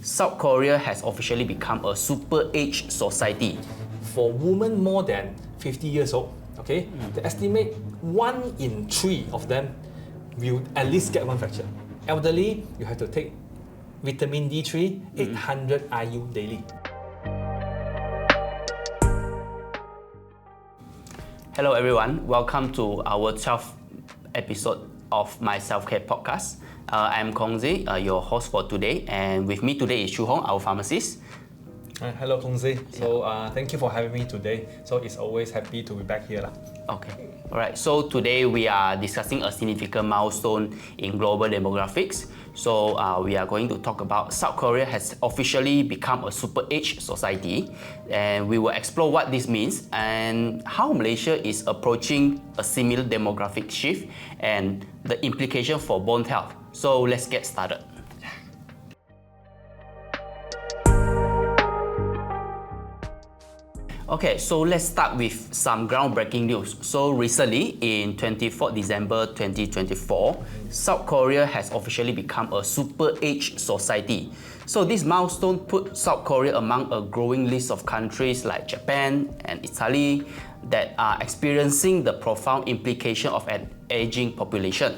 South Korea has officially become a super age society. For women more than 50 years old, okay, they estimate 1 in 3 of them will at least get one fracture. Elderly, you have to take vitamin D3, 800 IU daily. Hello everyone, welcome to our 12th episode of MySelfCare podcast. I'm Kongzi, your host for today, and with me today is Chu Hong, our pharmacist. Hello Kongzi. So thank you for having me today. So it's always happy to be back here. Okay, alright, so today we are discussing a significant milestone in global demographics. So we are going to talk about South Korea has officially become a super age society, and we will explore what this means and how Malaysia is approaching a similar demographic shift and the implication for bone health. So let's get started. Okay, so let's start with some groundbreaking news. So recently, in 24 December 2024, South Korea has officially become a super age society. So this milestone put South Korea among a growing list of countries like Japan and Italy that are experiencing the profound implication of an aging population.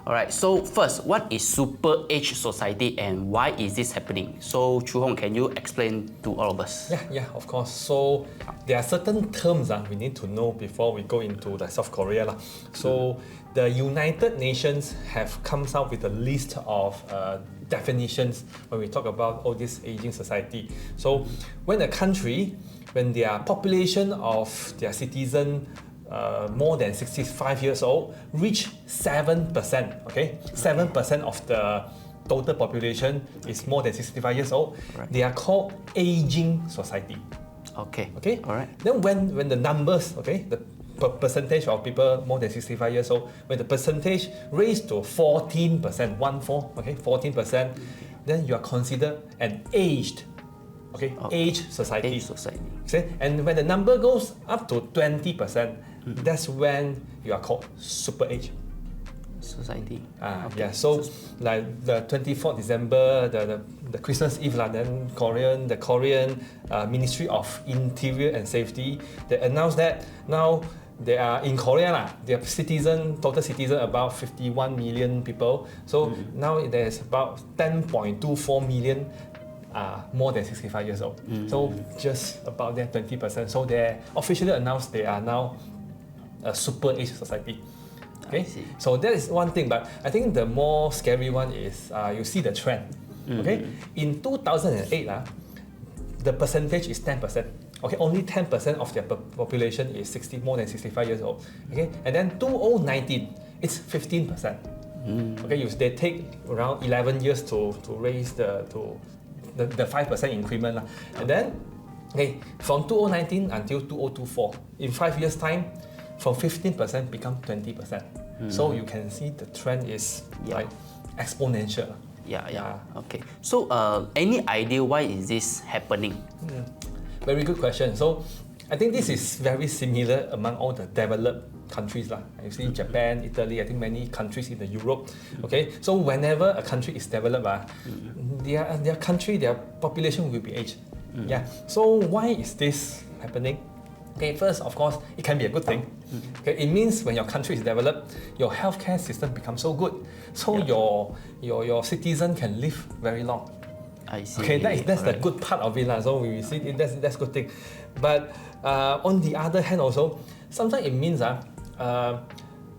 Alright, so first, what is super age society and why is this happening? So Chu Hong, can you explain to all of us? Yeah, of course. So there are certain terms we need to know before we go into the South Korea. So the United Nations have come out with a list of definitions when we talk about all this aging society. So when a country, when their population of their citizen more than 65 years old reach 7%, okay? 7% of the total population is more than 65 years old. Right. They are called aging society. Okay? All right. Then when the numbers, okay, the percentage of people more than 65 years old, when the percentage raised to 14%, 14%, then you are considered an aged, age society. Age society. Okay? And when the number goes up to 20%, that's when you are called super age society. Yeah, so like the 24th December, the Christmas Eve, then the Korean Ministry of Interior and Safety, they announced that now they are in Korea, their total citizen about 51 million people. So now there's about 10.24 million more than 65 years old. So just about that 20%. So they officially announced they are now a super age society. Okay, so that is one thing, but I think the more scary one is you see the trend. Okay, in 2008, the percentage is 10%. Okay, only 10% of their population is more than 65 years old. Okay, and then 2019, it's 15%. Okay, they take around 11 years to raise the 5% increment. And then, from 2019 until 2024, in 5 years' time, from 15% become 20%. So you can see the trend is like exponential. Yeah. Okay. So any idea why is this happening? Very good question. So I think this is very similar among all the developed countries. You see Japan, Italy, I think many countries in the Europe. Okay, so whenever a country is developed, their population will be aged. Yeah. So why is this happening? Okay, first, of course, it can be a good thing. Okay, it means when your country is developed, your healthcare system becomes so good, so your citizen can live very long. I see. Okay, that's the good part of it. So we see that's good thing. But on the other hand, also sometimes it means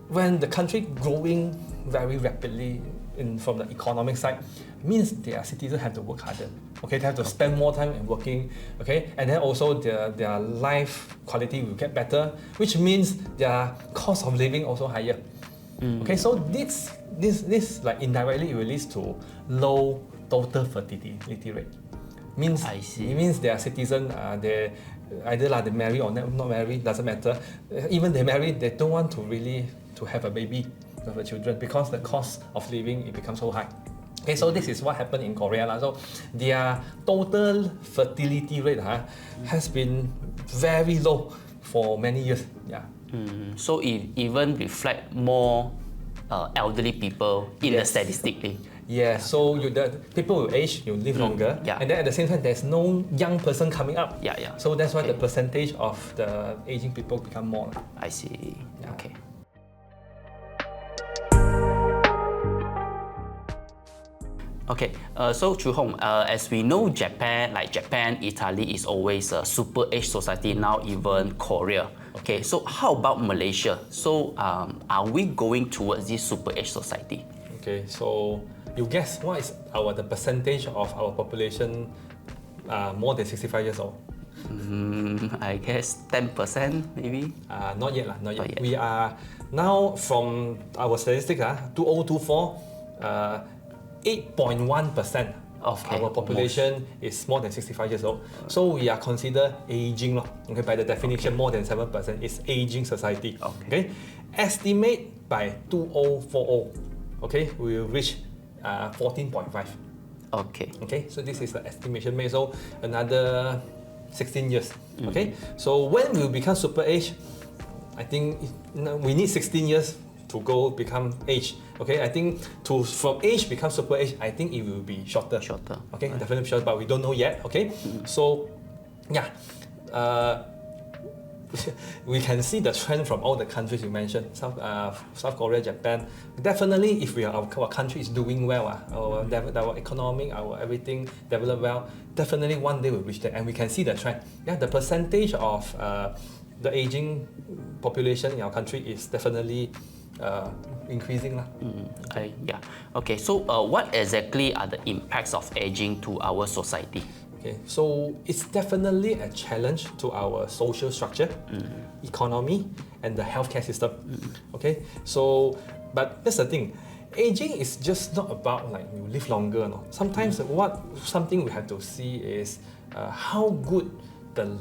when the country growing very rapidly from the economic side, means their citizens have to work harder. Okay, they have to spend more time in working. Okay, and then also their life quality will get better, which means their cost of living also higher. Okay, so this like indirectly it will lead to low total fertility rate. It means their citizen they either they marry or not marry, doesn't matter. Even they marry, they don't want to really to have a baby with the children because the cost of living it becomes so high. Okay, so this is what happened in Korea. So their total fertility rate has been very low for many years. Yeah. So it even reflect more elderly people in the Yes. statistically. Yeah, so the people will age, you live longer, yeah. and then at the same time, there's no young person coming up. Yeah, yeah. So that's why Okay. the percentage of the aging people become more. I see. Yeah. Okay. Okay, so Chu Hong, as we know, Japan, Italy is always a super age society, now even Korea. Okay, so how about Malaysia? So are we going towards this super age society? Okay, so you guess what is the percentage of our population more than 65 years old? I guess 10% maybe? Not yet, not yet. Not yet. We are now, from our statistics, 2024, 8.1% of Okay, our population is more than 65 years old. So we are considered aging. Okay, by the definition, more than 7% is aging society. Okay. Estimate by 2040, okay, we will reach 14.5. Okay. Okay, so this is the estimation made. So another 16 years. Okay, so when we become super age, I think we need 16 years to go become age. Okay, I think from age become super age, I think it will be shorter. Shorter. Okay, definitely shorter, but we don't know yet. Okay, so yeah, we can see the trend from all the countries you mentioned, South Korea, Japan. Definitely, if our country is doing well, our economic, our everything develop well, definitely one day we'll reach there, and we can see the trend. Yeah, the percentage of the aging population in our country is definitely increasing. Yeah. Okay, so what exactly are the impacts of aging to our society? Okay, so it's definitely a challenge to our social structure, economy, and the healthcare system. Okay, so but that's the thing, aging is just not about like you live longer. No, sometimes something we have to see is how good the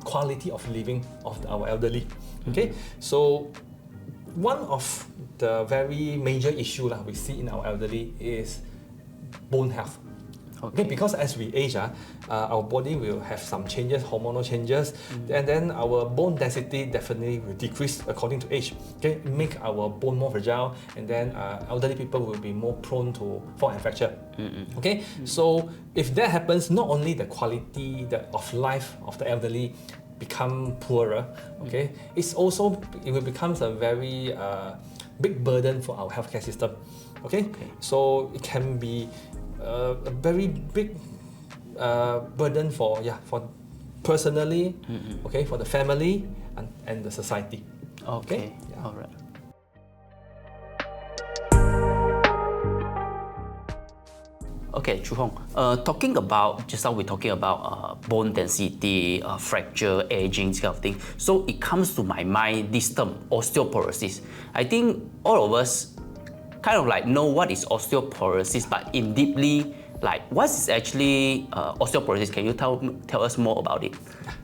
quality of living of our elderly. Okay, so one of the very major issue we see in our elderly is bone health. Okay, because as we age, our body will have some changes, hormonal changes, and then our bone density definitely will decrease according to age. Okay, make our bone more fragile, and then elderly people will be more prone to fall and fracture. Okay, so if that happens, not only the quality of life of the elderly become poorer, okay, it will become a very big burden for our healthcare system. Okay, so it can be a very big burden for personally, okay, for the family and the society. Okay. Yeah. All right. Okay, Chu Hong, just now we're talking about bone density, fracture, aging, this kind of thing. So it comes to my mind this term, osteoporosis. I think all of us kind of like know what is osteoporosis, but in deeply, like what is actually osteoporosis? Can you tell us more about it?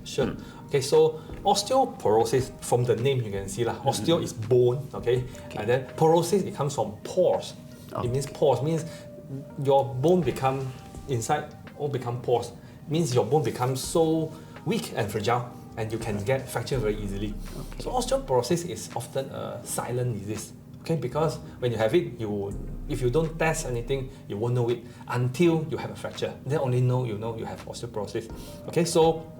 Sure. Okay, so osteoporosis, from the name you can see osteo is bone, okay, and then porosis, it comes from pores. It means pores, means your bone become inside all become pores. Means your bone becomes so weak and fragile, and you can get fracture very easily. So osteoporosis is often a silent disease. Okay, because when you have it, if you don't test anything, you won't know it until you have a fracture. Then only you know you have osteoporosis. Okay, so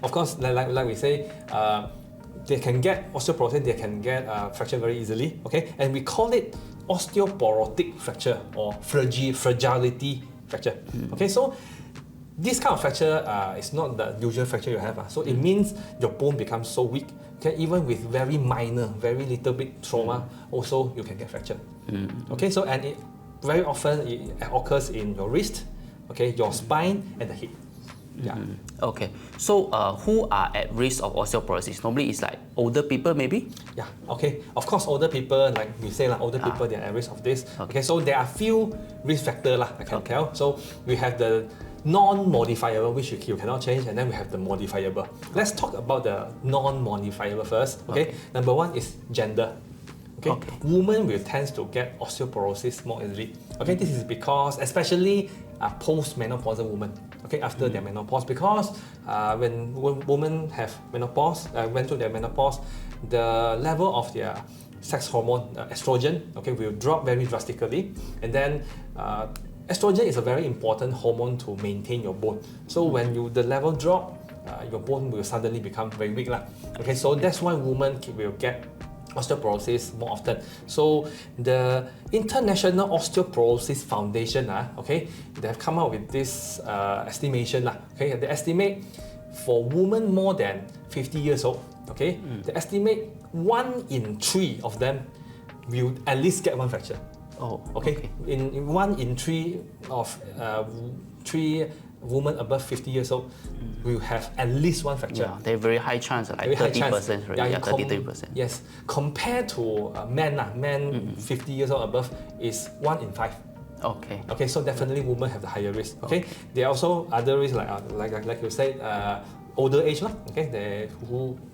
of course, like we say, they can get osteoporosis, they can get fracture very easily. Okay, and we call it osteoporotic fracture or fragility fracture. Okay, so this kind of fracture is not the usual fracture you have. So it means your bone becomes so weak. Okay, even with very minor, very little bit trauma, also you can get fracture. Okay, so and it very often it occurs in your wrist, okay, your spine and the hip. Yeah. Okay, so who are at risk of osteoporosis? Normally it's like older people maybe? Yeah, okay. Of course, older people, like we say, older people, they are at risk of this. Okay, so there are few risk factors, I can tell. So we have the non-modifiable, which you cannot change, and then we have the modifiable. Let's talk about the non-modifiable first. Okay, number one is gender. Okay, women will tend to get osteoporosis more easily. Okay, this is because, especially post-menopausal women. Okay, after their menopause, because when women have menopause, went through their menopause, the level of their sex hormone, estrogen, okay, will drop very drastically. And then estrogen is a very important hormone to maintain your bone. So when the level drop, your bone will suddenly become very weak lah. Okay, so that's why women will get osteoporosis more often. So the International Osteoporosis Foundation, okay, they have come out with this estimation lah. Okay, they estimate for women more than 50 years old, okay, they estimate 1 in 3 of them will at least get one fracture. Oh, okay. In 1 in 3 of 3 women above 50 years old will have at least one fracture. Yeah, they have very high chance, like 30%, right? Yeah, 33%. Yes, compared to men, 50 years old above is 1 in 5. Okay. Okay, so definitely women have the higher risk. Okay, there are also other risks like you said, older age, okay,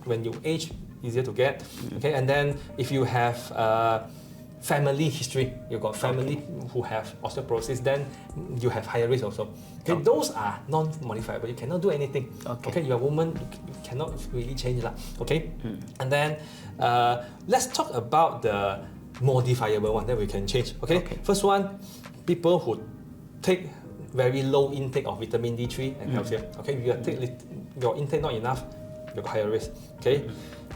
when you age, easier to get. Okay, and then if you have family history, you've got family who have osteoporosis, then you have higher risk also. Okay, those are non-modifiable. You cannot do anything. Okay, you're a woman, you cannot really change that. Okay, and then let's talk about the modifiable one that we can change. Okay, first one, people who take very low intake of vitamin D3 and calcium. Okay, if you take your intake not enough, you've got higher risk. Okay,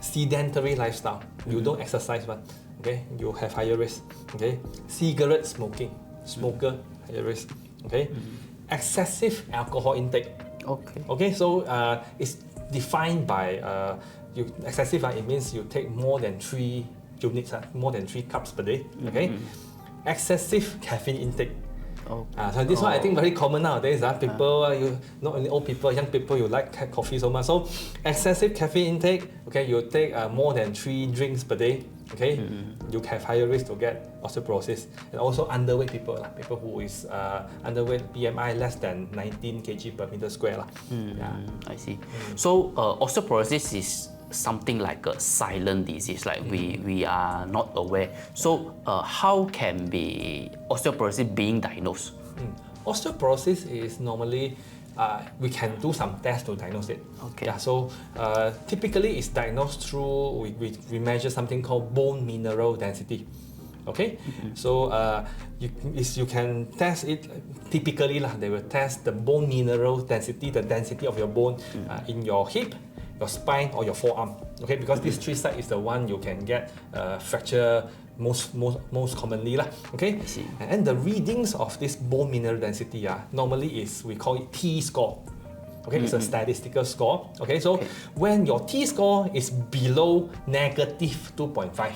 sedentary lifestyle, you don't exercise one. Okay, you have higher risk. Okay, cigarette smoking, smoker, higher risk. Okay, excessive alcohol intake. Okay, so it's defined by excessive. It means you take more than 3 units, more than 3 cups per day. Okay, excessive caffeine intake. So this one I think very common nowadays. People, not only old people, young people, you like coffee so much. So excessive caffeine intake. Okay, you take more than 3 drinks per day. Okay, you have higher risk to get osteoporosis. And also underweight people, people who is underweight, BMI less than 19 kg per meter square. I see. So osteoporosis is something like a silent disease, like we are not aware. So how can be osteoporosis being diagnosed? Osteoporosis is normally we can do some tests to diagnose it. Okay. Yeah, so typically it's diagnosed through we measure something called bone mineral density. Okay, so you can test it. Typically they will test the bone mineral density, the density of your bone in your hip, your spine, or your forearm. Okay, because this 3 sites is the one you can get fracture most commonly. Okay, and the readings of this bone mineral density normally we call it T-score. Okay, it's a statistical score. Okay, so when your T-score is below negative 2.5,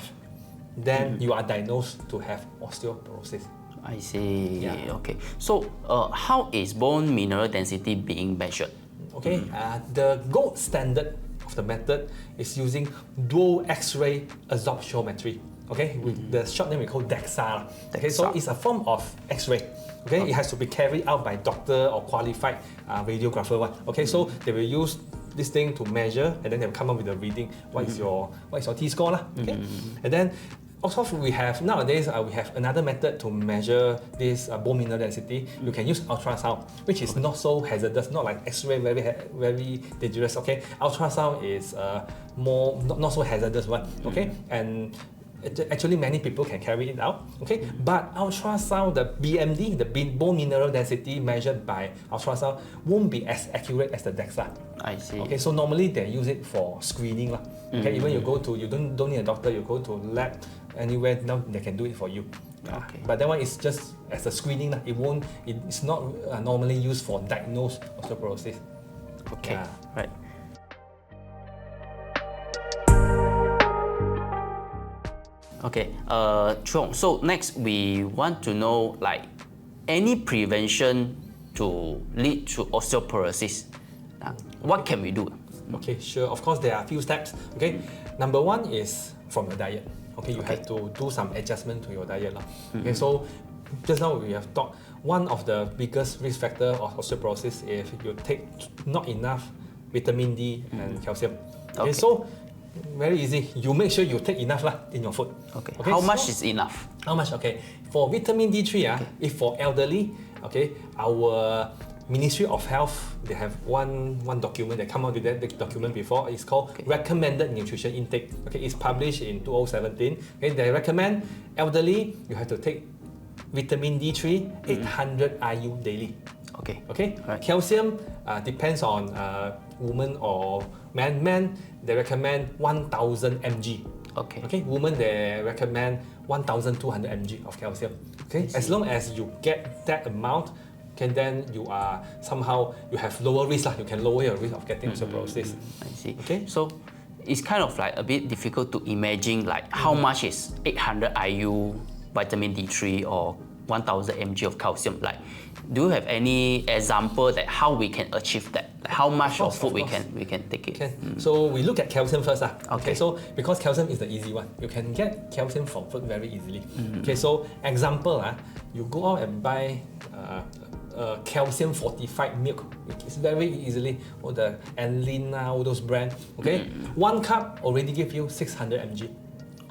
then you are diagnosed to have osteoporosis. I see. Okay, so how is bone mineral density being measured? Okay, the gold standard of the method is using dual X-ray absorptiometry. Okay, with the short name we call DEXA. Okay, so it's a form of X-ray. Okay, it has to be carried out by doctor or qualified radiographer. Okay, so they will use this thing to measure, and then they will come up with a reading. What is your T-score? Okay, and then also nowadays we have another method to measure this bone mineral density. You can use ultrasound, which is not so hazardous, not like X-ray, very dangerous. Okay, ultrasound is not so hazardous one. Okay, and actually many people can carry it out. Okay, but ultrasound, the BMD, the bone mineral density measured by ultrasound, won't be as accurate as the DEXA. I see. Okay, so normally they use it for screening. Okay, even you go to, you don't need a doctor, you go to lab anywhere, now they can do it for you. Okay. But that one is just as a screening. It's not normally used for diagnosed osteoporosis. Okay, right. Okay, Chuong, so next we want to know like any prevention to lead to osteoporosis. What can we do? Okay, sure. Of course, there are a few steps. Okay, number 1 is from your diet. Okay, you have to do some adjustment to your diet. Okay, so just now we have talked, one of the biggest risk factor of osteoporosis is if you take not enough vitamin D and calcium. Okay, so very easy. You make sure you take enough in your food. Okay. How much is enough? How much? Okay. For vitamin D3, if for elderly, okay, our Ministry of Health, they have one document, they come out with that document before, it's called Recommended Nutrition Intake. Okay, it's published in 2017. Okay, they recommend elderly, you have to take vitamin D3, 800 IU daily. Okay. Right. Calcium depends on woman or man. Men, they recommend 1000 mg. Okay. Women, they recommend 1200 mg of calcium. Okay. As long as you get that amount, then you are somehow, you have lower risk lah. You can lower your risk of getting osteoporosis. I see. Okay. So it's kind of like a bit difficult to imagine like how much is 800 IU vitamin D3 or 1000 mg of calcium. Like, do you have any example that how we can achieve that? Like how much of food we can take it? Okay. So we look at calcium first. Okay. So because calcium is the easy one, you can get calcium from food very easily. Okay. So example, you go out and buy calcium fortified milk. It's very easily, all the Enlina, all those brands. Okay. 1 cup already give you 600 mg.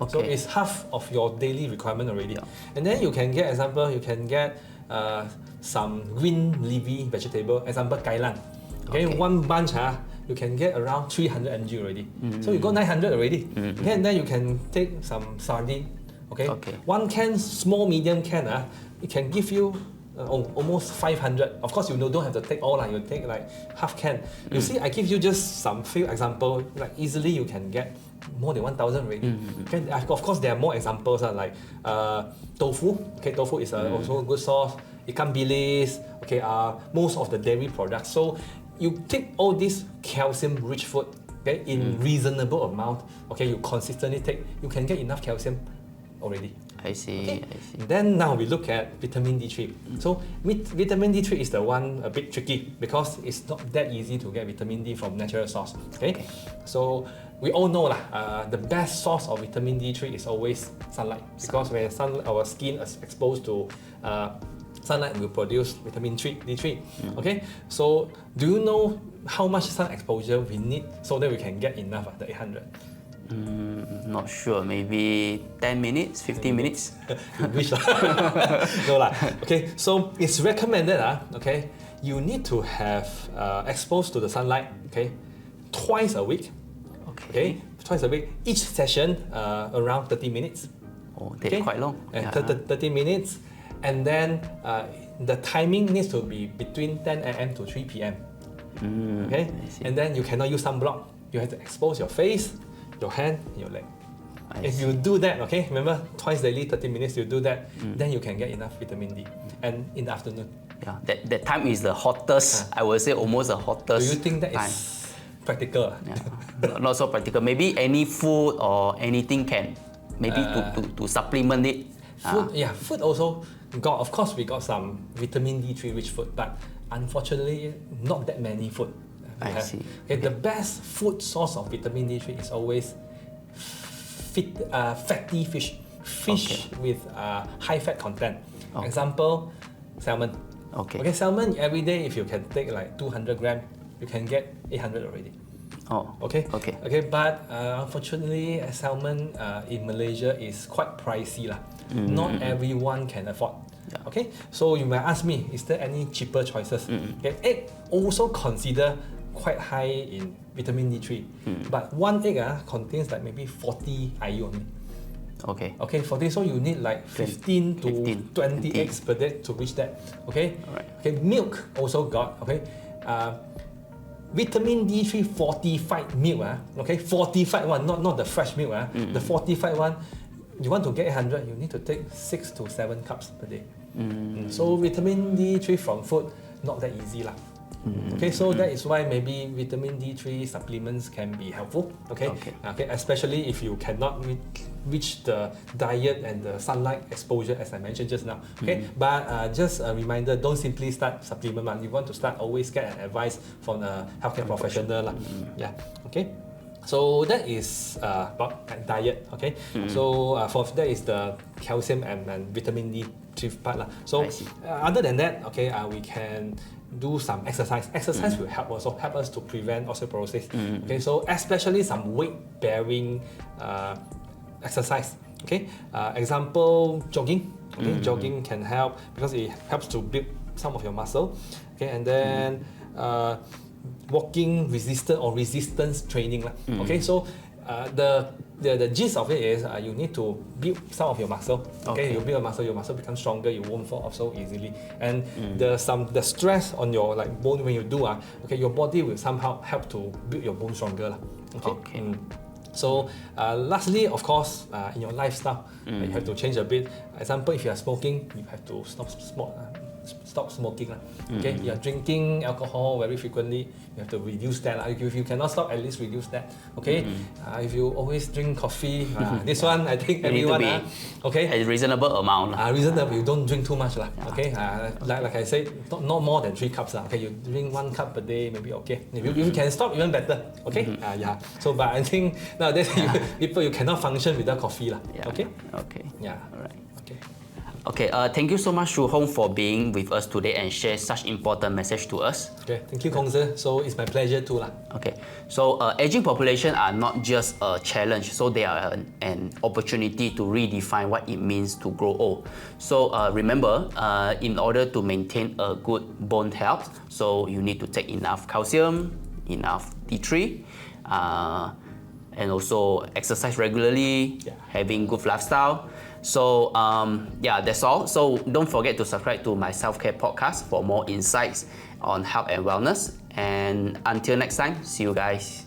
So it's half of your daily requirement already. And then you can get, example, you can get some green leafy vegetable, example kailan. Okay, 1 bunch you can get around 300 mg already. So you got 900 already. Okay, and then you can take some sardine. Okay. 1 can, small medium can, it can give you almost 500. Of course, you don't have to take all, you take like half can. You see, I give you just some few examples, like easily you can get more than 1000 already. Okay, of course, there are more examples like tofu. Okay, tofu is also a good source. Ikan bilis. Okay, most of the dairy products. So you take all this calcium-rich food, okay, in reasonable amount. Okay, you consistently take, you can get enough calcium already. I see. Then now we look at vitamin D3. So vitamin D3 is the one a bit tricky because it's not that easy to get vitamin D from natural source. Okay. So we all know the best source of vitamin D3 is always sunlight, because when our skin is exposed to sunlight, will produce vitamin D3. Okay. So do you know how much sun exposure we need so that we can get enough the 800? Not sure. Maybe 10 minutes, 15 minutes. You wish. No lah. Okay, so it's recommended. Okay, you need to have exposed to the sunlight. Okay, twice a week. Okay, twice a week. Each session around 30 minutes. Oh, that's quite long. 30 minutes, and then the timing needs to be between 10 a.m. to 3 p.m. Okay, and then you cannot use sunblock. You have to expose your face, your hand, your leg. If you do that, okay, remember twice daily, 30 minutes, you do that, then you can get enough vitamin D. And in the afternoon. Yeah, that time is the hottest, I would say almost the hottest. Do you think that time is practical? Yeah. Not so practical. Maybe any food or anything can, maybe to supplement it. Food, yeah, food also got, of course we got some vitamin D3 rich food, but unfortunately not that many food. I see. Okay, the best food source of vitamin D3 is always fatty fish. Fish with high fat content. Example, salmon. Okay, salmon every day, if you can take like 200 grams, you can get 800 already. Okay, but unfortunately, salmon in Malaysia is quite pricey lah. Not everyone can afford. Okay, so you might ask me, is there any cheaper choices? Okay, egg also consider quite high in vitamin D3, but one egg contains like maybe 40 IU only. Okay, 40, so you need like 15 to 20 eggs per day to reach that. Okay, okay, milk also got, okay, vitamin D3 fortified milk, okay, fortified one, not the fresh milk, the fortified one, you want to get 800, you need to take 6 to 7 cups per day. So vitamin D3 from food, not that easy lah. Okay, so that is why maybe vitamin D3 supplements can be helpful. Okay, especially if you cannot reach the diet and the sunlight exposure as I mentioned just now. Okay, but just a reminder, don't simply start supplement. You want to start, always get an advice from a healthcare professional lah. Yeah. Okay. So that is about diet. Okay. So for that is the calcium and vitamin D3 part lah. So other than that, okay, we can do some exercise. Exercise will help us to prevent osteoporosis. Okay, so especially some weight bearing exercise. Okay, example jogging. Okay, jogging can help because it helps to build some of your muscle. Okay, and then walking resistance training. Okay, so the gist of it is you need to build some of your muscle. Okay, you build your muscle becomes stronger, you won't fall off so easily. And the stress on your bone when you do okay, your body will somehow help to build your bone stronger. Okay. So lastly, of course, in your lifestyle, you have to change a bit. Example, if you are smoking, you have to stop smoking. Okay, you are drinking alcohol very frequently, you have to reduce that. If you cannot stop, at least reduce that. Okay, if you always drink coffee, this one I think everyone a reasonable amount. Reasonable. You don't drink too much Okay, like I said, not more than 3 cups Okay, you drink 1 cup per day, maybe okay. If you can stop, even better. Okay, So, but I think nowadays you cannot function without coffee Okay. Okay. Yeah. All right. Okay. Okay, thank you so much, Shu Hong, for being with us today and share such important message to us. Okay, thank you, Kong Zhe. So it's my pleasure too. Okay, so aging population are not just a challenge, so they are an opportunity to redefine what it means to grow old. So remember, in order to maintain a good bone health, so you need to take enough calcium, enough D3, and also exercise regularly, having good lifestyle. So that's all. So don't forget to subscribe to my self-care podcast for more insights on health and wellness. And until next time, see you guys.